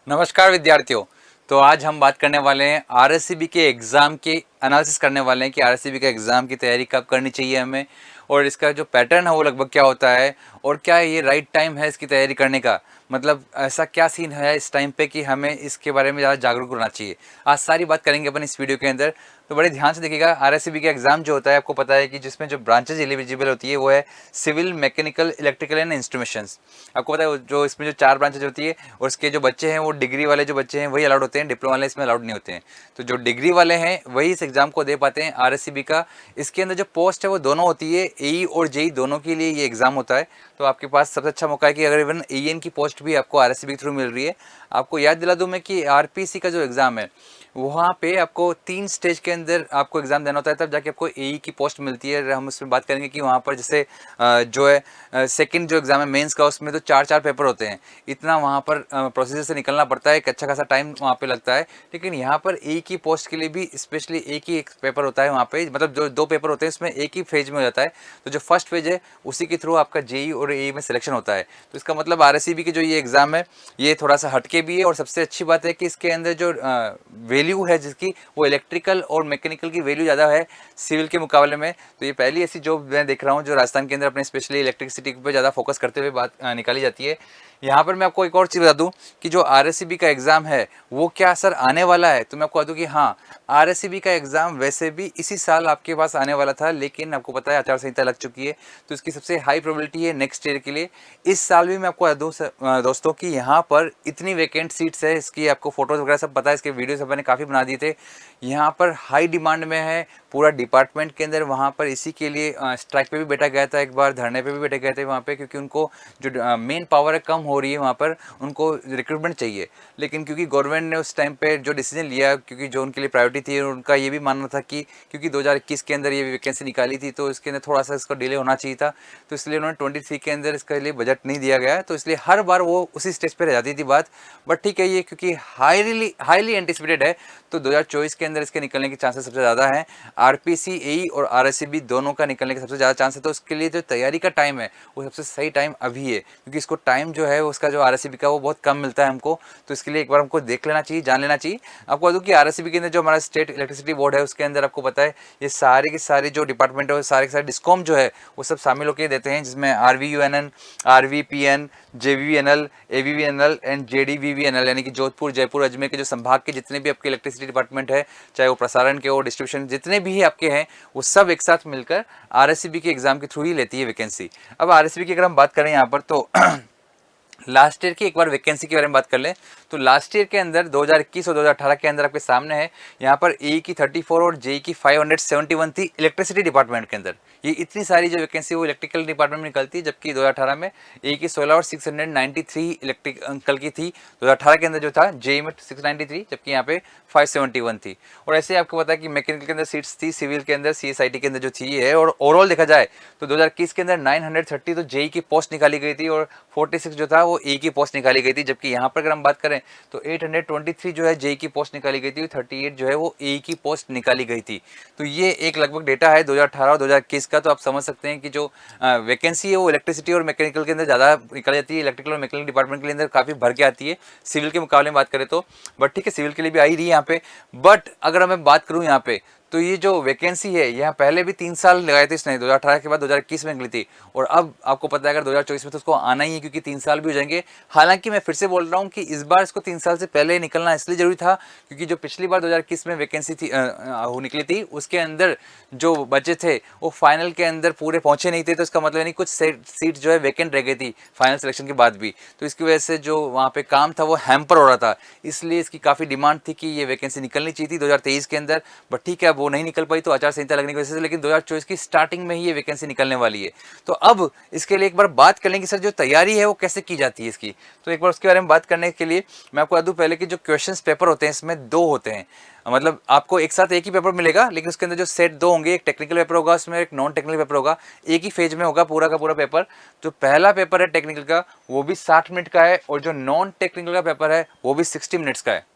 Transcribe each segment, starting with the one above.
नमस्कार विद्यार्थियों। तो आज हम बात करने वाले हैं आरएससीबी के एग्ज़ाम के एनालिसिस करने वाले हैं कि आरएससीबी के एग्ज़ाम की तैयारी कब करनी चाहिए हमें, और इसका जो पैटर्न है वो लगभग क्या होता है, और क्या ये राइट टाइम है इसकी तैयारी करने का। मतलब ऐसा क्या सीन है इस टाइम पे कि हमें इसके बारे में ज़्यादा जागरूक होना चाहिए। आज सारी बात करेंगे अपन इस वीडियो के अंदर। तो बड़े ध्यान से देखिएगा। आरएससीबी का एग्ज़ाम जो होता है आपको पता है कि जिसमें जो ब्रांचेज एलिजिबल होती है वो है civil, mechanical, electrical and instruments. आपको पता है जो इसमें जो 4 ब्रांचेज होती है, और उसके जो बच्चे हैं वो डिग्री वाले जो बच्चे हैं वही अलाउड होते हैं, डिप्लोमा वाले इसमें अलाउड नहीं होते हैं। तो जो डिग्री वाले हैं वही इस एग्ज़ाम को दे पाते हैं आरएससीबी का। इसके अंदर जो पोस्ट है वो दोनों होती है, एई और जेई दोनों के लिए ये एग्ज़ाम होता है। तो आपके पास सबसे अच्छा मौका है कि अगर इवन एएन की पोस्ट भी आपको आरएससीबी के थ्रू मिल रही है। आपको याद दिला दूं मैं कि आरपीसी का जो एग्ज़ाम है वहाँ पे आपको 3 स्टेज के अंदर आपको एग्ज़ाम देना होता है, तब जाके आपको एई की पोस्ट मिलती है। हम उसमें बात करेंगे कि वहाँ पर जैसे जो है सेकंड जो एग्ज़ाम है मेंस का, उसमें तो 4-4 पेपर होते हैं। इतना वहाँ पर प्रोसीजर से निकलना पड़ता है, एक अच्छा खासा टाइम वहाँ पे लगता है। लेकिन यहाँ पर एई की पोस्ट के लिए भी स्पेशली एक ही एक पेपर होता है वहाँ पे, मतलब जो 2 पेपर होते हैं उसमें एक ही फेज में हो जाता है। तो जो फर्स्ट फेज है उसी के थ्रू आपका जेई और एई में सिलेक्शन होता है। तो इसका मतलब आरएससीबी की जो ये एग्ज़ाम है ये थोड़ा सा हटके भी है, और सबसे अच्छी बात है कि इसके अंदर जो वैल्यू है जिसकी, वो इलेक्ट्रिकल और मैकेनिकल की वैल्यू ज़्यादा है सिविल के मुकाबले में। तो ये पहली ऐसी जॉब मैं देख रहा हूँ जो राजस्थान के अंदर अपने स्पेशली इलेक्ट्रिसिटी पे ज़्यादा फोकस करते हुए बात निकाली जाती है। यहाँ पर मैं आपको एक और चीज़ बता दूँ कि जो आरएससीबी का एग्ज़ाम है वो क्या सर आने वाला है, तो मैं आपको बता दूँ कि हाँ, आरएससीबी का एग्ज़ाम वैसे भी इसी साल आपके पास आने वाला था, लेकिन आपको पता है आचार संहिता लग चुकी है। तो इसकी सबसे हाई प्रोबेबिलिटी है नेक्स्ट ईयर के लिए। इस साल भी मैं आपको बता दूँ दोस्तों कि यहाँ पर इतनी वैकेंट सीट्स है, इसकी आपको फोटोज़ वगैरह सब पता है, इसके वीडियोस मैंने काफ़ी बना दिए थे। यहाँ पर हाई डिमांड में है पूरा डिपार्टमेंट के अंदर। वहाँ पर इसी के लिए स्ट्राइक पे भी बैठा गया था, एक बार धरने पे भी बैठे गए थे वहाँ पे, क्योंकि उनको जो मेन पावर है कम हो रही है वहाँ पर, उनको रिक्रूटमेंट चाहिए। लेकिन क्योंकि गवर्नमेंट ने उस टाइम पे जो डिसीजन लिया, क्योंकि जो उनके लिए प्रायोरिटी थी, उनका ये भी मानना था कि क्योंकि 2021 के अंदर ये वैकेंसी निकाली थी तो इसके अंदर थोड़ा सा इसका डिले होना चाहिए था। तो इसलिए उन्होंने 23 के अंदर इसके लिए बजट नहीं दिया गया, तो इसलिए हर बार वो उसी स्टेज पर रह जाती थी बात। बट ठीक है, ये क्योंकि हाईली एंटिसिपेटेड है तो 2024 के अंदर इसके निकलने के चांसेस सबसे ज़्यादा हैं। आरपीसी, एई और आरएससीबी दोनों का निकलने का सबसे ज़्यादा चांस है। तो उसके लिए जो तैयारी का टाइम है वो सबसे सही टाइम अभी है, क्योंकि इसको टाइम जो है उसका जो आरएससीबी का वो बहुत कम मिलता है हमको। तो इसके लिए एक बार हमको देख लेना चाहिए, जान लेना चाहिए। आपको बता दूँ कि आरएससीबी के अंदर जो हमारा स्टेट इलेक्ट्रिसिटी बोर्ड है उसके अंदर आपको पता है ये सारे के सारे जो डिपार्टमेंट है, सारे के सारे डिस्कॉम जो है वो सब शामिल होकर देते हैं, जिसमें आरवीयूएनएन, आरवीपीएन, जेवीवीएनएल, एवीवीएनएल एंड जेडीवीवीएनएल, यानी कि जोधपुर, जयपुर, अजमेर के जो संभाग के जितने भी आपके इलेक्ट्रिसिटी डिपार्टमेंट है, चाहे वो प्रसारण के हो, डिस्ट्रीब्यूशन, जितने भी आपके हैं, वो सब एक साथ मिलकर आरएससीबी के एग्जाम के थ्रू ही लेती है वैकेंसी। अब आरएससीबी की अगर हम बात करें यहाँ पर तो लास्ट ईयर की एक बार वैकेंसी के बारे में बात कर लें तो लास्ट ईयर के अंदर 2021 और 2018 के अंदर आपके सामने है यहाँ पर ए की 34 और जे की 571 थी इलेक्ट्रिसिटी डिपार्टमेंट के अंदर। ये इतनी सारी जो वैकेंसी वो इलेक्ट्रिकल डिपार्टमेंट में निकलती है, जबकि 2018 में ए की 16 और 693 इलेक्ट्रिकल की थी। 2018 के अंदर जो था जे में 693, जबकि यहाँ पे 571 थी। और ऐसे आपको पता है कि मैकेनिकल के अंदर सीट्स थी, सिविल के अंदर, सीएसआईटी के अंदर जो थी है। और ओवरऑल देखा जाए तो 2021 के अंदर 930 तो जेई की पोस्ट निकाली गई थी, और 46 जो था वो ए की पोस्ट निकाली गई थी। जबकि यहाँ पर अगर हम बात करें तो 823 जो है जेई की पोस्ट निकाली गई थी, 38 जो है वो ए की पोस्ट निकाली गई थी। तो ये एक लगभग डेटा है 2018 और 2021 का। तो आप समझ सकते हैं कि जो वैकेंसी है वो इलेक्ट्रिसिटी और मैकेनिकल के अंदर ज़्यादा निकाली जाती है, इलेक्ट्रिकल और मैकेनिकल डिपार्टमेंट के अंदर काफ़ी भर के आती है सिविल के मुकाबले में बात करें तो। बट ठीक है, सिविल के लिए भी आई रही है यहाँ पे। बट अगर मैं बात करूँ यहाँ पे तो ये जो वैकेंसी है यहाँ पहले भी 3 साल लगाए थे इसने, 2018 के बाद 2021 में निकली थी, और अब आपको पता है अगर 2024 में तो उसको आना ही है, क्योंकि 3 साल भी हो जाएंगे। हालांकि मैं फिर से बोल रहा हूँ कि इस बार इसको 3 साल से पहले निकलना इसलिए जरूरी था क्योंकि जो पिछली बार 2021 में वैकेंसी थी वो निकली थी, उसके अंदर जो बचे थे वो फाइनल के अंदर पूरे पहुंचे नहीं थे। तो इसका मतलब नहीं, कुछ सीट जो है वैकेंट रह गई थी फाइनल सिलेक्शन के बाद भी। तो इसकी वजह से जो वहाँ पे काम था वो हैम्पर हो रहा था, इसलिए इसकी काफ़ी डिमांड थी कि ये वैकेंसी निकलनी चाहिए थी 2023 के अंदर। बट ठीक है, अब वो नहीं निकल पाई तो आचार संहिता लगने की वजह से, लेकिन 2024 की स्टार्टिंग में ही ये वैकेंसी निकलने वाली है। तो अब इसके लिए एक बार बात कर लेंगे सर जो तैयारी है वो कैसे की जाती है इसकी। तो एक बार उसके बारे में बात करने के लिए मैं आपको बता दूं पहले कि जो क्वेश्चंस पेपर होते हैं इसमें 2 होते हैं। मतलब आपको एक साथ एक ही पेपर मिलेगा, लेकिन उसके अंदर जो सेट 2 होंगे, एक टेक्निकल पेपर होगा उसमें, एक नॉन टेक्निकल पेपर होगा। एक ही फेज में होगा पूरा का पूरा पेपर। जो पहला पेपर है टेक्निकल का वो भी 60 मिनट का है, और जो नॉन टेक्निकल का पेपर है वो भी 60 मिनट्स का है।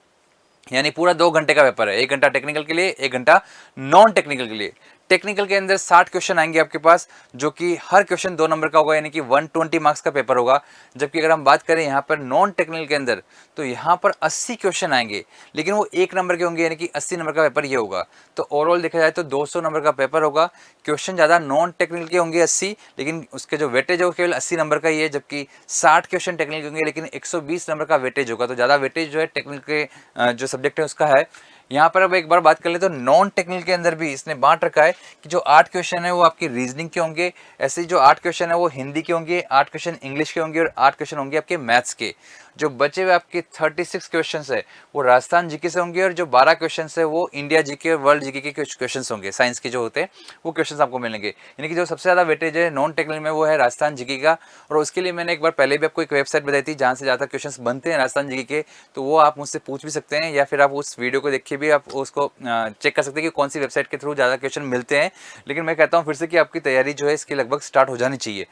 यानी पूरा 2 घंटे का पेपर है, 1 घंटा टेक्निकल के लिए, 1 घंटा नॉन टेक्निकल के लिए। टेक्निकल के अंदर 60 क्वेश्चन आएंगे आपके पास, जो कि हर क्वेश्चन 2 नंबर का होगा, यानी कि 120 मार्क्स का पेपर होगा। जबकि अगर हम बात करें यहाँ पर नॉन टेक्निकल के अंदर, तो यहाँ पर 80 क्वेश्चन आएंगे, लेकिन वो 1 नंबर के होंगे, यानी कि 80 नंबर का पेपर ये होगा। तो ओवरऑल देखा जाए तो 200 नंबर का पेपर होगा। क्वेश्चन ज़्यादा नॉन टेक्निकल के होंगे 80, लेकिन उसके जो वेटेज होगा केवल 80 नंबर का ही है। जबकि 60 क्वेश्चन टेक्निकल के होंगे, लेकिन 120 नंबर का वेटेज होगा। तो ज़्यादा वेटेज जो है टेक्निकल के जो सब्जेक्ट है उसका है। यहाँ पर अब एक बार बात कर ले तो नॉन टेक्निकल के अंदर भी इसने बांट रखा है कि जो 8 क्वेश्चन है वो आपकी रीजनिंग के होंगे, ऐसे ही जो 8 क्वेश्चन है वो हिंदी के होंगे, 8 क्वेश्चन इंग्लिश के होंगे और 8 क्वेश्चन होंगे आपके मैथ्स के। जो बचे हुए आपके 36 क्वेश्चन है वो राजस्थान जीके से होंगे, और जो 12 क्वेश्चन है वो इंडिया जीके और वर्ल्ड जीके के कुछ क्वेश्चन होंगे, साइंस के जो होते हैं वो क्वेश्चन आपको मिलेंगे। यानी कि जो सबसे ज़्यादा वेटेज है नॉन टेक्निकल में वो है राजस्थान जीके का। और उसके लिए मैंने एक बार पहले भी आपको एक वेबसाइट बताई थी जहाँ से ज़्यादा क्वेश्चन बनते हैं राजस्थान जीके के, तो वो आप मुझसे पूछ भी सकते हैं, या फिर आप उस वीडियो को देख के भी आप उसको चेक कर सकते हैं कि कौन सी वेबसाइट के थ्रू ज़्यादा क्वेश्चन मिलते हैं। लेकिन मैं कहता हूँ फिर से कि आपकी तैयारी जो है इसकी लगभग स्टार्ट हो जानी चाहिए।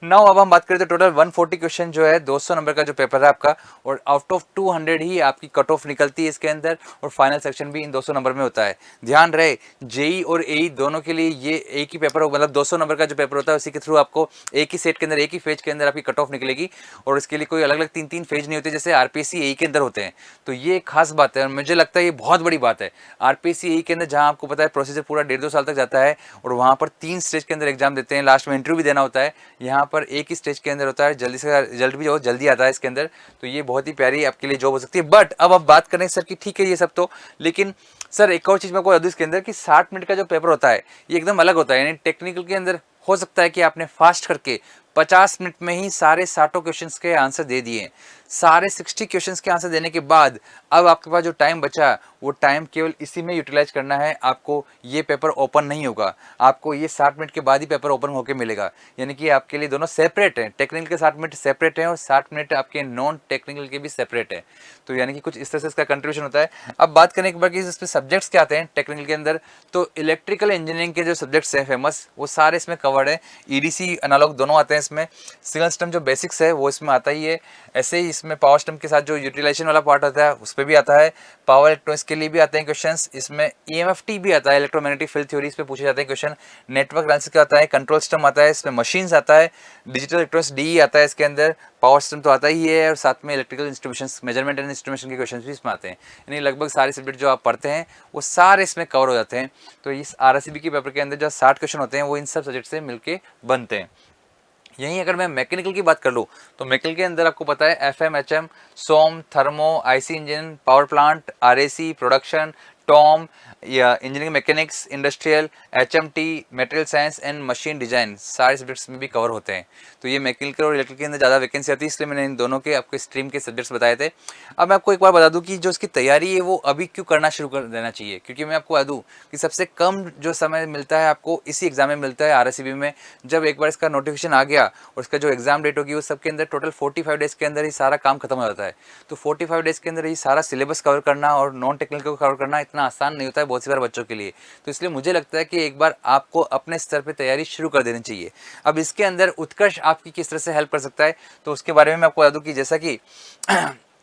नाउ अब हम बात करें तो टोटल 140 क्वेश्चन जो है 200 नंबर का जो पेपर है आपका, और आउट ऑफ 200 ही आपकी कट ऑफ निकलती है इसके अंदर, और फाइनल सेक्शन भी इन 200 नंबर में होता है। ध्यान रहे, जेई और एई दोनों के लिए ये एक ही पेपर होगा, मतलब 200 नंबर का जो पेपर होता है उसी के थ्रू आपको एक ही सेट के अंदर, एक ही फेज के अंदर आपकी कट ऑफ निकलेगी। और इसके लिए कोई अलग अलग 3-3 फेज नहीं होते जैसे आरपीएससी एई के अंदर होते हैं। तो ये खास बात है, और मुझे लगता है ये बहुत बड़ी बात है। आरपीएससी एई के अंदर जहाँ आपको पता है प्रोसीजर पूरा 1.5-2 साल तक जाता है, और वहाँ पर 3 स्टेज के अंदर एग्जाम देते हैं, लास्ट में इंटरव्यू भी देना होता है। यहाँ पर एक ही स्टेज के अंदर होता है, जल्दी से रिजल्ट भी जो जल्दी आता है इसके अंदर। तो ये बहुत ही प्यारी आपके लिए जॉब हो सकती है। बट अब आप बात करें सर कि ठीक है ये सब तो, लेकिन सर एक और चीज़ मैं आपको बता दूं इसके अंदर कि 60 मिनट का जो पेपर होता है ये एकदम अलग होता है। यानी टेक्निकल के अंदर हो सकता है कि आपने फास्ट करके 50 मिनट में ही सारे 60 क्वेश्चंस के आंसर दे दिए। सारे 60 क्वेश्चंस के आंसर देने के बाद अब आपके पास जो टाइम बचा वो टाइम केवल इसी में यूटिलाइज करना है। आपको ये पेपर ओपन नहीं होगा, आपको ये 60 मिनट के बाद ही पेपर ओपन होकर मिलेगा। यानी कि आपके लिए दोनों सेपरेट हैं, टेक्निकल के 60 मिनट सेपरेट हैं और 60 मिनट आपके नॉन टेक्निकल के भी सेपरेट है। तो यानी कि कुछ इस तरह से इसका कंट्रीब्यूशन होता है। अब बात करें एक बार कि इसमें सब्जेक्ट्स क्या आते हैं टेक्निकल के अंदर, तो इलेक्ट्रिकल इंजीनियरिंग के जो सब्जेक्ट्स हैं फेमस वो सारे इसमें कवर्ड है। ईडीसी एनालॉग दोनों आते हैं इसमें। सिग्नल सिस्टम जो बेसिक्स है वो इसमें आता ही है। ऐसे ही इसमें पावर सिस्टम के साथ जो यूटिलाइजेशन वाला पार्ट होता है उस पर भी आता है। पावर इलेक्ट्रॉनिक्स के लिए भी आते हैं क्वेश्चंस। इसमें ईएमएफटी भी आता है, इलेक्ट्रोमैग्नेटिक फील्ड थ्योरी, इस पे पूछे जाते हैं क्वेश्चन। नेटवर्क एनालिसिस का आता है, कंट्रोल सिस्टम आता है, इसमें मशीन्स आता है, डिजिटल इलेक्ट्रॉनिक्स डी आता है इसके अंदर, पावर सिस्टम तो आता ही है, और साथ में electrical instruments, measurement and instrumentation के क्वेश्चन भी इसमें आते हैं। यानी लगभग सारे सब्जेक्ट जो आप पढ़ते हैं वो सारे इसमें कवर हो जाते हैं। तो इस आरएससीबी के पेपर के अंदर जो 60 क्वेश्चन होते हैं वो इन सब सब्जेक्ट से मिलके बनते हैं। यहीं अगर मैं मैकेनिकल की बात कर लूँ तो मैकेनिकल के अंदर आपको पता है FM, HM, SOM, thermo, IC engine, power plant, RAC, production, TOM या engineering mechanics, industrial, HMT, material science and machine design, सारे सब्जेक्ट्स में भी कवर होते हैं। तो ये मैकेनिकल और इलेक्ट्रिकल के अंदर ज़्यादा वैकेंसी आती है, इसलिए मैंने इन दोनों के आपके स्ट्रीम के सब्जेक्ट्स बताए थे। अब मैं आपको एक बार बता दूं कि जो इसकी तैयारी है वो अभी क्यों करना शुरू कर देना चाहिए, क्योंकि मैं आपको बता दूं कि सबसे कम जो समय मिलता है आपको इसी एग्जाम में मिलता है आरएससीबी में। जब एक बार इसका नोटिफिकेशन आ गया और इसका जो एग्जाम डेट होगी वो सबके अंदर टोटल 45 डेज के अंदर ही सारा काम खत्म हो जाता है। तो 45 डेज के अंदर ही सारा सिलेबस कवर करना और नॉन टेक्निकल को कवर करना इतना आसान नहीं होता है बहुत सी बार बच्चों के लिए। तो इसलिए मुझे लगता है कि एक बार आपको अपने स्तर पे तैयारी शुरू कर देनी चाहिए। अब इसके अंदर उत्कर्ष आपकी किस तरह से हेल्प कर सकता है तो उसके बारे में मैं आपको बता दूं कि जैसा कि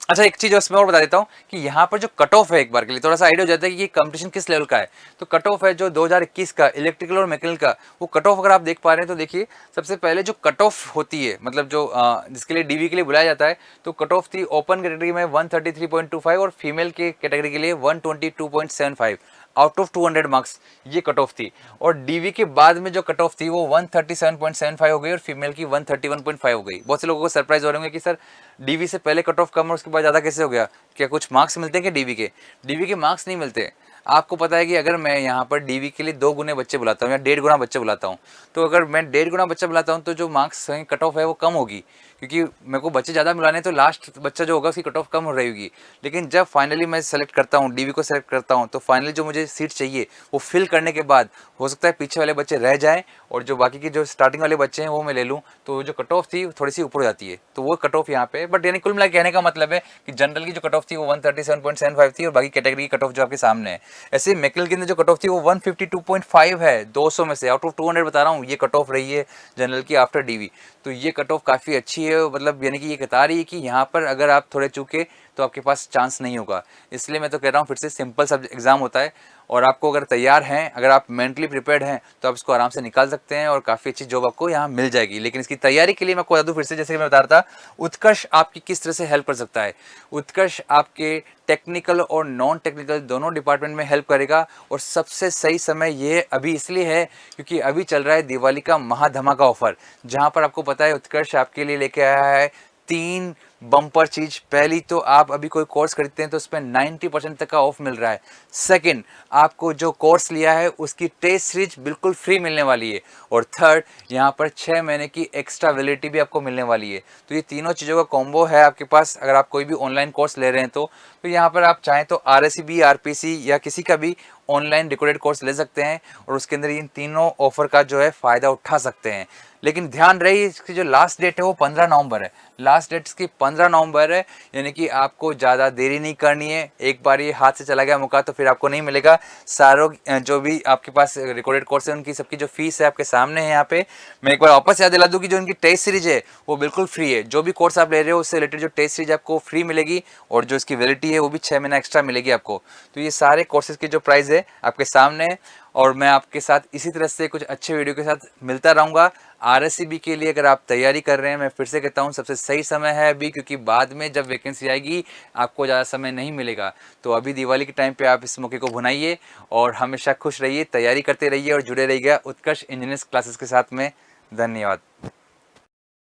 अच्छा एक चीज़ उसमें और बता देता हूँ कि यहाँ पर जो कट ऑफ है एक बार के लिए थोड़ा सा आइडिया हो जाता है कि ये कंपटीशन किस लेवल का है। तो कट ऑफ है जो 2021 का इलेक्ट्रिकल और मैकेनिकल का, वो कट ऑफ अगर आप देख पा रहे हैं तो देखिए सबसे पहले जो कट ऑफ होती है, मतलब जो जिसके लिए डीवी के लिए बुलाया जाता है, तो कट ऑफ थी ओपन कैटेगरी में 133.25 और फीमेल के कैटेगरी के लिए 122.75 आउट ऑफ 200 मार्क्स ये कट ऑफ थी। और डीवी के बाद में जो कट ऑफ थी वो 137.75 हो गई और फीमेल की 131.5 हो गई। बहुत से लोगों को सरप्राइज हो रहे होंगे कि सर डीवी से पहले कट ऑफ कम और उसके बाद ज़्यादा कैसे हो गया, क्या कुछ मार्क्स मिलते हैं क्या डीवी के? डीवी के मार्क्स नहीं मिलते। आपको पता है कि अगर मैं यहाँ पर डीवी के लिए 2 गुने बच्चे बुलाता हूँ या 1.5 गुना बच्चे बुलाता हूँ, तो अगर मैं 1.5 गुना बच्चा बुलाता हूँ तो जो मार्क्स कट ऑफ है वो कम होगी, क्योंकि मेरे को बच्चे ज़्यादा मिलाने तो लास्ट बच्चा जो होगा उसकी कट ऑफ कम हो रही होगी। लेकिन जब फाइनली मैं सेलेक्ट करता हूँ, डीवी को सेलेक्ट करता हूँ, तो फाइनली जो मुझे सीट चाहिए वो फिल करने के बाद हो सकता है पीछे वाले बच्चे रह जाएँ और जो बाकी के जो स्टार्टिंग वाले बच्चे हैं वो मैं ले लूँ, तो जो कट ऑफ थी थोड़ी सी ऊपर हो जाती है। तो वो कट ऑफ यहाँ पे, बट यानी कुल मिला कहने का मतलब है कि जनरल की जो कट ऑफ थी वो 137.75 थी और बाकी कैटेगरी की कट ऑफ जो आपके सामने है। ऐसे मैकेनिकल के अंदर जो कट ऑफ थी वो 152.5 है 200 में से, आउट ऑफ 200 बता रहा हूँ ये कट ऑफ रही है जनरल की आफ्टर डीवी। तो ये कट ऑफ काफ़ी अच्छी है ये मतलब यानी कि ये बता रही है कि यहाँ पर अगर आप थोड़े चूके तो आपके पास चांस नहीं होगा। इसलिए मैं तो कह रहा हूँ फिर से सिंपल सब एग्ज़ाम होता है, और आपको अगर तैयार हैं, अगर आप मेंटली प्रिपेयर्ड हैं तो आप इसको आराम से निकाल सकते हैं और काफ़ी अच्छी जॉब आपको यहाँ मिल जाएगी। लेकिन इसकी तैयारी के लिए मैं आपको बता दूँ फिर से, जैसे कि मैं बता रहा था, उत्कर्ष आपकी किस तरह से हेल्प कर सकता है। उत्कर्ष आपके टेक्निकल और नॉन टेक्निकल दोनों डिपार्टमेंट में हेल्प करेगा। और सबसे सही समय ये अभी इसलिए है क्योंकि अभी चल रहा है दिवाली का महाधमाका ऑफर, जहाँ पर आपको पता है उत्कर्ष आपके लिए लेके आया है 3 बम्पर चीज। पहली तो आप अभी कोई कोर्स खरीदते हैं तो उस पर 90% तक का ऑफ मिल रहा है। सेकंड, आपको जो कोर्स लिया है उसकी टेस्ट सीरीज बिल्कुल फ्री मिलने वाली है। और थर्ड, यहाँ पर 6 महीने की एक्स्ट्रा वैलिडिटी भी आपको मिलने वाली है। तो ये तीनों चीज़ों का कॉम्बो है आपके पास अगर आप कोई भी ऑनलाइन कोर्स ले रहे हैं तो यहाँ पर आप चाहें तो RSCB, RPC या किसी का भी ऑनलाइन डेकोरेट कोर्स ले सकते हैं और उसके अंदर इन तीनों ऑफर का जो है फ़ायदा उठा सकते हैं। लेकिन ध्यान रहे इसकी जो लास्ट डेट है वो 15 नवंबर है। लास्ट डेट इसकी 15 नवंबर है, यानी कि आपको ज़्यादा देरी नहीं करनी है। एक बार ये हाथ से चला गया मौका तो फिर आपको नहीं मिलेगा। सारों जो भी आपके पास रिकॉर्डेड कोर्स है उनकी सबकी जो फीस है आपके सामने है यहाँ पे। मैं एक बार वापस याद दिला दूँ कि जो इनकी टेस्ट सीरीज है वो बिल्कुल फ्री है। जो भी कोर्स आप ले रहे हो उससे रिलेटेड जो टेस्ट सीरीज आपको फ्री मिलेगी और जो इसकी वैलिडिटी है वो भी 6 महीना एक्स्ट्रा मिलेगी आपको। तो ये सारे कोर्सेज की जो प्राइस है आपके सामने है और मैं आपके साथ इसी तरह से कुछ अच्छे वीडियो के साथ मिलता रहूँगा। RSCB के लिए अगर आप तैयारी कर रहे हैं, मैं फिर से कहता हूँ सबसे सही समय है अभी, क्योंकि बाद में जब वैकेंसी आएगी आपको ज़्यादा समय नहीं मिलेगा। तो अभी दिवाली के टाइम पे आप इस मौके को भुनाइए और हमेशा खुश रहिए, तैयारी करते रहिए और जुड़े रहिएगा उत्कर्ष इंजीनियर्स क्लासेस के साथ में। धन्यवाद।